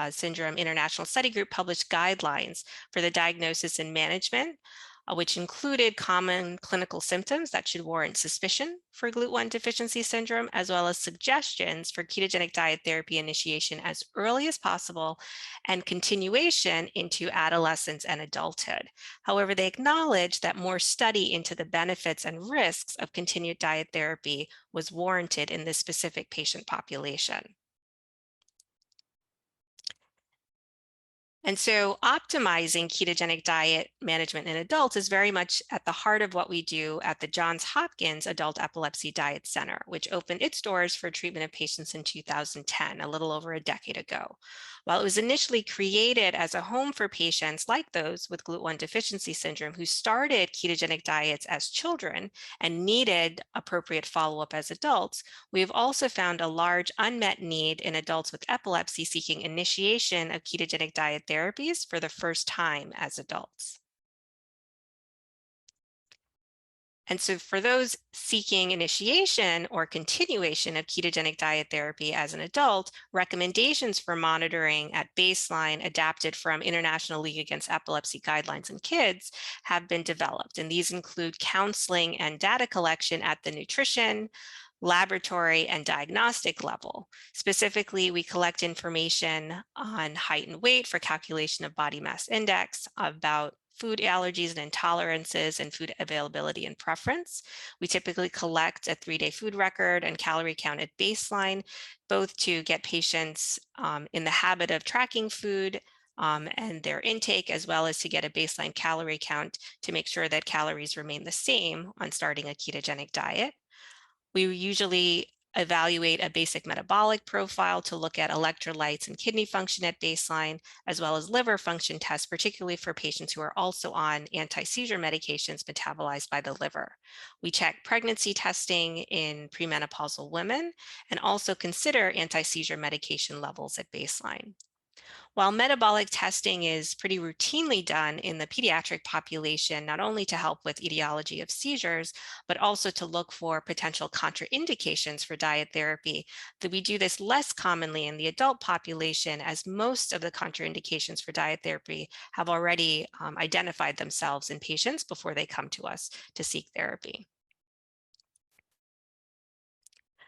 Syndrome International Study Group published guidelines for the diagnosis and management, which included common clinical symptoms that should warrant suspicion for Glut1 deficiency syndrome, as well as suggestions for ketogenic diet therapy initiation as early as possible and continuation into adolescence and adulthood. However, they acknowledged that more study into the benefits and risks of continued diet therapy was warranted in this specific patient population. And so optimizing ketogenic diet management in adults is very much at the heart of what we do at the Johns Hopkins Adult Epilepsy Diet Center, which opened its doors for treatment of patients in 2010, a little over a decade ago. While it was initially created as a home for patients like those with Glut1 deficiency syndrome who started ketogenic diets as children and needed appropriate follow-up as adults, we've also found a large unmet need in adults with epilepsy seeking initiation of ketogenic diet therapies for the first time as adults. And so for those seeking initiation or continuation of ketogenic diet therapy as an adult, recommendations for monitoring at baseline adapted from International League Against Epilepsy guidelines in kids have been developed. And these include counseling and data collection at the nutrition, laboratory, and diagnostic level. Specifically, we collect information on height and weight for calculation of body mass index, about food allergies and intolerances, and food availability and preference. We typically collect a 3-day food record and calorie count at baseline, both to get patients in the habit of tracking food and their intake, as well as to get a baseline calorie count to make sure that calories remain the same on starting a ketogenic diet. We usually evaluate a basic metabolic profile to look at electrolytes and kidney function at baseline, as well as liver function tests, particularly for patients who are also on anti-seizure medications metabolized by the liver. We check pregnancy testing in premenopausal women and also consider anti-seizure medication levels at baseline. While metabolic testing is pretty routinely done in the pediatric population, not only to help with etiology of seizures, but also to look for potential contraindications for diet therapy, that we do this less commonly in the adult population, as most of the contraindications for diet therapy have already identified themselves in patients before they come to us to seek therapy.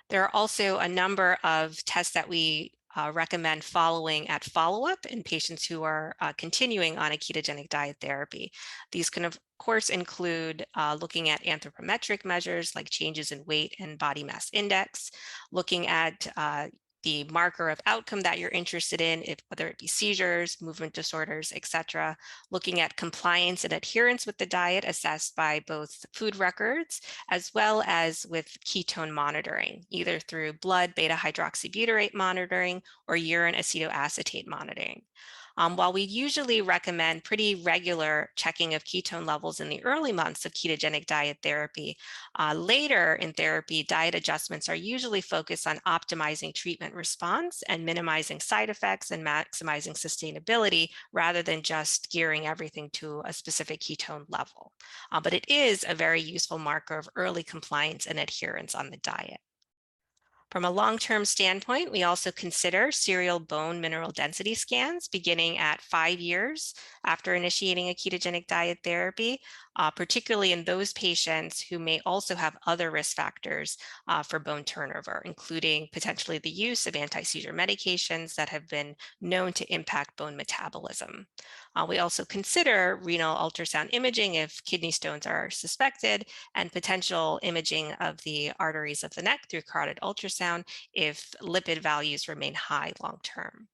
There are also a number of tests that we recommend following at follow-up in patients who are continuing on a ketogenic diet therapy. These can, of course, include looking at anthropometric measures like changes in weight and body mass index, looking at the marker of outcome that you're interested in, whether it be seizures, movement disorders, etc. Looking at compliance and adherence with the diet assessed by both food records as well as with ketone monitoring, either through blood beta hydroxybutyrate monitoring or urine acetoacetate monitoring. While we usually recommend pretty regular checking of ketone levels in the early months of ketogenic diet therapy, later in therapy, diet adjustments are usually focused on optimizing treatment response and minimizing side effects and maximizing sustainability rather than just gearing everything to a specific ketone level. But it is a very useful marker of early compliance and adherence on the diet. From a long-term standpoint, we also consider serial bone mineral density scans beginning at 5 years after initiating a ketogenic diet therapy, particularly in those patients who may also have other risk factors for bone turnover, including potentially the use of anti-seizure medications that have been known to impact bone metabolism. We also consider renal ultrasound imaging if kidney stones are suspected, and potential imaging of the arteries of the neck through carotid ultrasound if lipid values remain high long term.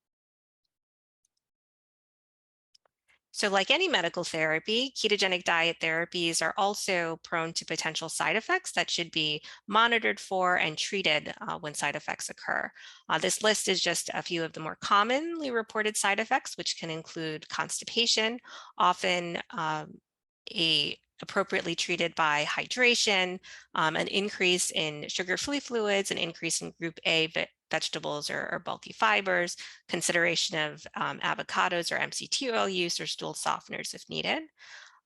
So like any medical therapy, ketogenic diet therapies are also prone to potential side effects that should be monitored for and treated when side effects occur. This list is just a few of the more commonly reported side effects, which can include constipation, often appropriately treated by hydration, an increase in sugar-free fluids, an increase in group A vegetables or bulky fibers, consideration of avocados or MCT oil use or stool softeners if needed.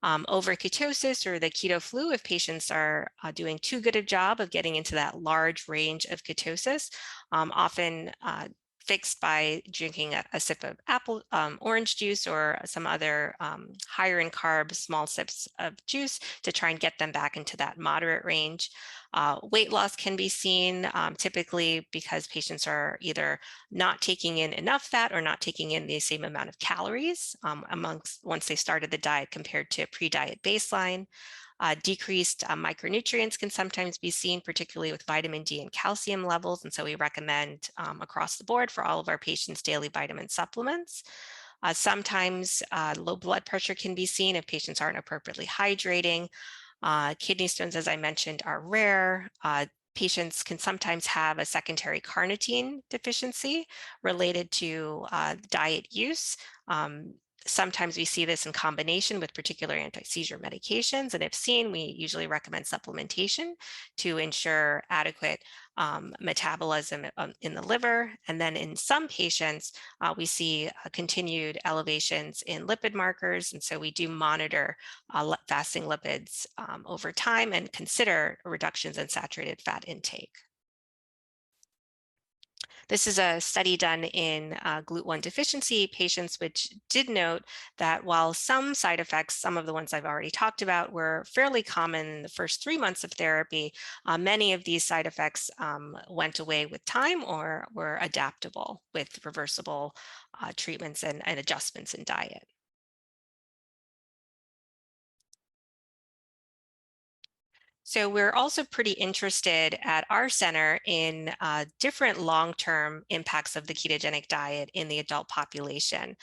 Overketosis or the keto flu if patients are doing too good a job of getting into that large range of ketosis, often fixed by drinking a sip of orange juice or some other higher in carb small sips of juice to try and get them back into that moderate range. Weight loss can be seen typically because patients are either not taking in enough fat or not taking in the same amount of calories once they started the diet compared to pre-diet baseline. Decreased micronutrients can sometimes be seen, particularly with vitamin D and calcium levels. And so we recommend across the board for all of our patients daily vitamin supplements. Sometimes low blood pressure can be seen if patients aren't appropriately hydrating. Kidney stones, as I mentioned, are rare. Patients can sometimes have a secondary carnitine deficiency related to diet use. Sometimes we see this in combination with particular anti-seizure medications, and if seen, we usually recommend supplementation to ensure adequate metabolism in the liver. And then in some patients, we see continued elevations in lipid markers, and so we do monitor fasting lipids over time and consider reductions in saturated fat intake. This is a study done in Glut1 deficiency patients, which did note that while some side effects, some of the ones I've already talked about, were fairly common in the first 3 months of therapy, many of these side effects went away with time or were adaptable with reversible treatments and adjustments in diet. So we're also pretty interested at our center in different long-term impacts of the ketogenic diet in the adult population,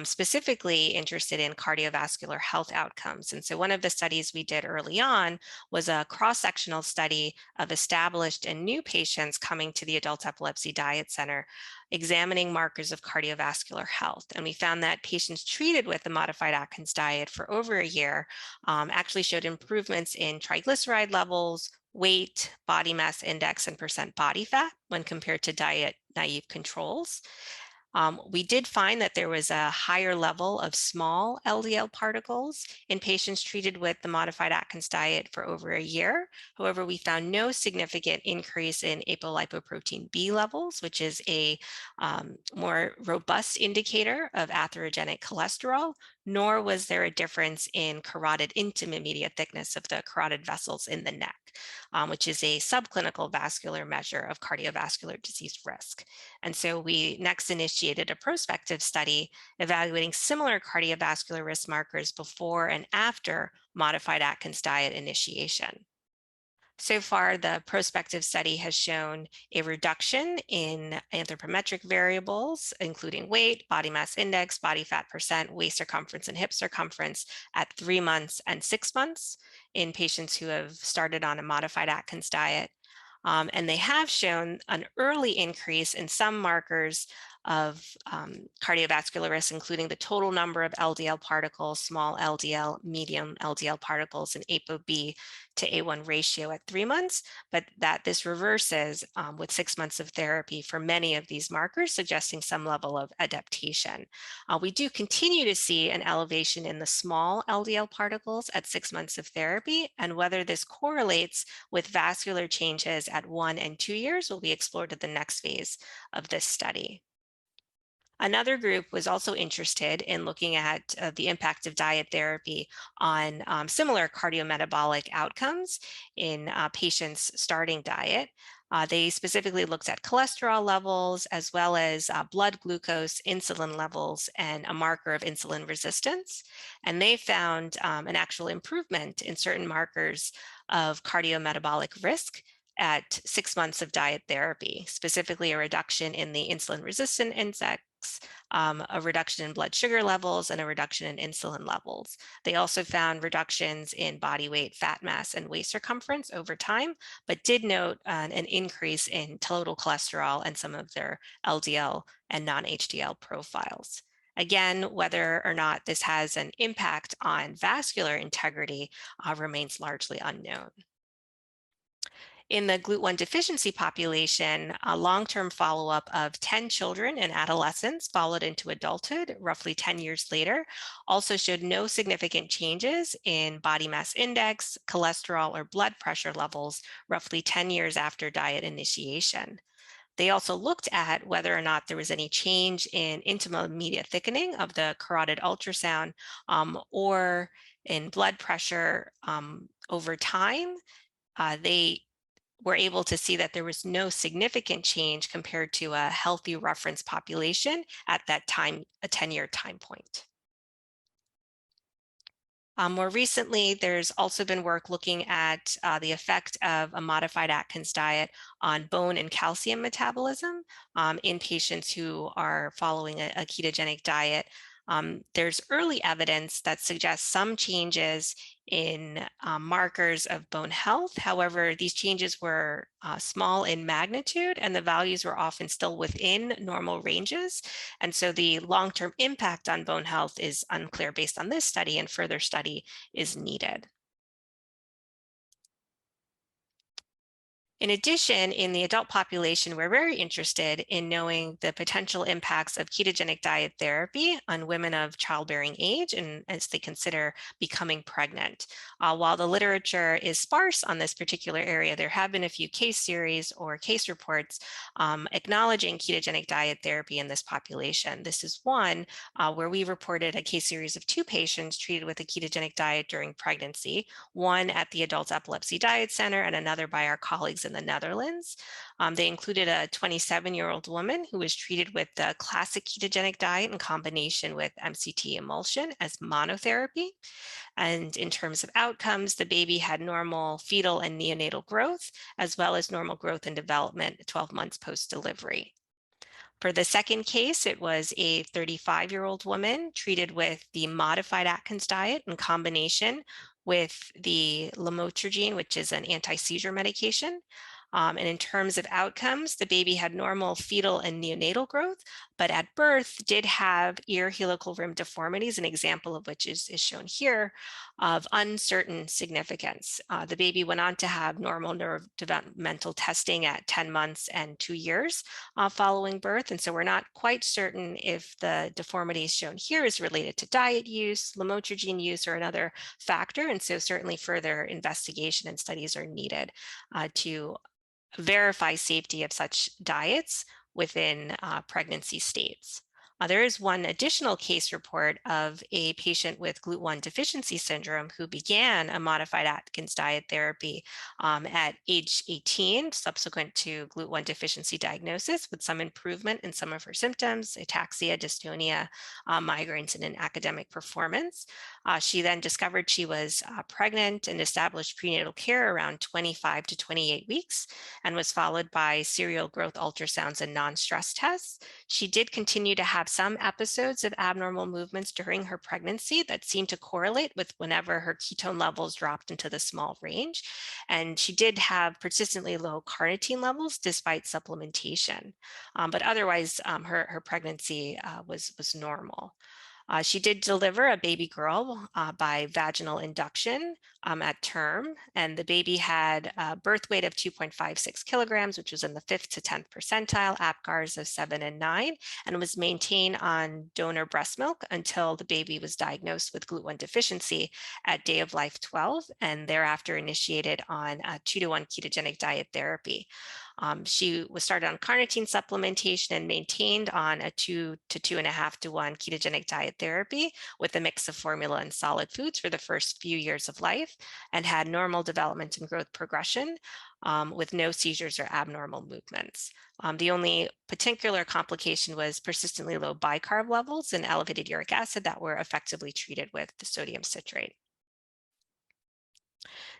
specifically interested in cardiovascular health outcomes. And so one of the studies we did early on was a cross-sectional study of established and new patients coming to the Adult Epilepsy Diet Center, examining markers of cardiovascular health. And we found that patients treated with the modified Atkins diet for over a year actually showed improvements in triglyceride levels, weight, body mass index, and percent body fat when compared to diet naive controls. We did find that there was a higher level of small LDL particles in patients treated with the modified Atkins diet for over a year. However, we found no significant increase in apolipoprotein B levels, which is a more robust indicator of atherogenic cholesterol, nor was there a difference in carotid intermediate thickness of the carotid vessels in the neck, which is a subclinical vascular measure of cardiovascular disease risk. And so we next initiated a prospective study evaluating similar cardiovascular risk markers before and after modified Atkins diet initiation. So far, the prospective study has shown a reduction in anthropometric variables, including weight, body mass index, body fat percent, waist circumference, and hip circumference at 3 months and 6 months in patients who have started on a modified Atkins diet. And they have shown an early increase in some markers of cardiovascular risk, including the total number of LDL particles, small LDL, medium LDL particles, and ApoB to A1 ratio at 3 months, but that this reverses with 6 months of therapy for many of these markers, suggesting some level of adaptation. We do continue to see an elevation in the small LDL particles at 6 months of therapy, and whether this correlates with vascular changes at 1 and 2 years will be explored at the next phase of this study. Another group was also interested in looking at the impact of diet therapy on similar cardiometabolic outcomes in patients starting diet. They specifically looked at cholesterol levels, as well as blood glucose, insulin levels, and a marker of insulin resistance. And they found an actual improvement in certain markers of cardiometabolic risk at 6 months of diet therapy, specifically a reduction in the insulin resistant index, a reduction in blood sugar levels, and a reduction in insulin levels. They also found reductions in body weight, fat mass, and waist circumference over time, but did note an increase in total cholesterol and some of their LDL and non-HDL profiles. Again, whether or not this has an impact on vascular integrity remains largely unknown. In the Glut1 deficiency population, a long-term follow-up of 10 children and adolescents followed into adulthood roughly 10 years later also showed no significant changes in body mass index, cholesterol, or blood pressure levels roughly 10 years after diet initiation. They also looked at whether or not there was any change in intimal media thickening of the carotid ultrasound or in blood pressure over time. They were able to see that there was no significant change compared to a healthy reference population at that time, a 10-year time point. More recently, there's also been work looking at the effect of a modified Atkins diet on bone and calcium metabolism in patients who are following a ketogenic diet. There's early evidence that suggests some changes in markers of bone health. However, these changes were small in magnitude, and the values were often still within normal ranges. And so the long-term impact on bone health is unclear based on this study, and further study is needed. In addition, in the adult population, we're very interested in knowing the potential impacts of ketogenic diet therapy on women of childbearing age and as they consider becoming pregnant. While the literature is sparse on this particular area, there have been a few case series or case reports acknowledging ketogenic diet therapy in this population. This is one where we reported a case series of 2 patients treated with a ketogenic diet during pregnancy, one at the Adult Epilepsy Diet Center and another by our colleagues in the Netherlands. They included a 27-year-old woman who was treated with the classic ketogenic diet in combination with MCT emulsion as monotherapy. And in terms of outcomes, the baby had normal fetal and neonatal growth, as well as normal growth and development 12 months post-delivery. For the second case, it was a 35-year-old woman treated with the modified Atkins diet in combination with the lamotrigine, which is an anti-seizure medication. And in terms of outcomes, the baby had normal fetal and neonatal growth, but at birth did have ear helical rim deformities, an example of which is shown here, of uncertain significance. The baby went on to have normal neurodevelopmental testing at 10 months and 2 years following birth. And so we're not quite certain if the deformities shown here is related to diet use, lamotrigine use, or another factor. And so certainly further investigation and studies are needed to verify safety of such diets within pregnancy states. There is one additional case report of a patient with Glut1 Deficiency Syndrome who began a modified Atkins diet therapy at age 18, subsequent to Glut1 deficiency diagnosis, with some improvement in some of her symptoms, ataxia, dystonia, migraines, and in academic performance. She then discovered she was pregnant and established prenatal care around 25 to 28 weeks, and was followed by serial growth ultrasounds and non-stress tests. She did continue to have some episodes of abnormal movements during her pregnancy that seemed to correlate with whenever her ketone levels dropped into the small range. And she did have persistently low carnitine levels despite supplementation. But otherwise, her pregnancy was normal. She did deliver a baby girl by vaginal induction at term, and the baby had a birth weight of 2.56 kilograms, which was in the 5th to 10th percentile, APGARs of 7 and 9, and was maintained on donor breast milk until the baby was diagnosed with Glut1 deficiency at day of life 12, and thereafter initiated on a 2-to-1 ketogenic diet therapy. She was started on carnitine supplementation and maintained on a 2 to 2.5 to 1 ketogenic diet therapy with a mix of formula and solid foods for the first few years of life, and had normal development and growth progression with no seizures or abnormal movements. The only particular complication was persistently low bicarb levels and elevated uric acid that were effectively treated with the sodium citrate.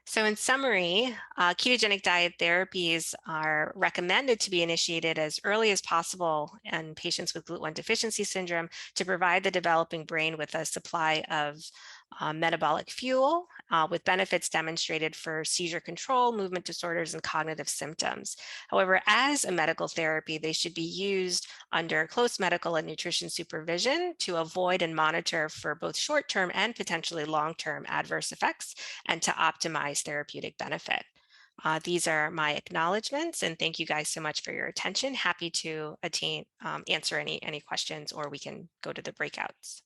So in summary, ketogenic diet therapies are recommended to be initiated as early as possible in patients with Glut1 deficiency syndrome to provide the developing brain with a supply of metabolic fuel with benefits demonstrated for seizure control, movement disorders, and cognitive symptoms. However, as a medical therapy, they should be used under close medical and nutrition supervision to avoid and monitor for both short-term and potentially long-term adverse effects and to optimize therapeutic benefit. These are my acknowledgements, and thank you guys so much for your attention. Happy to answer any questions, or we can go to the breakouts.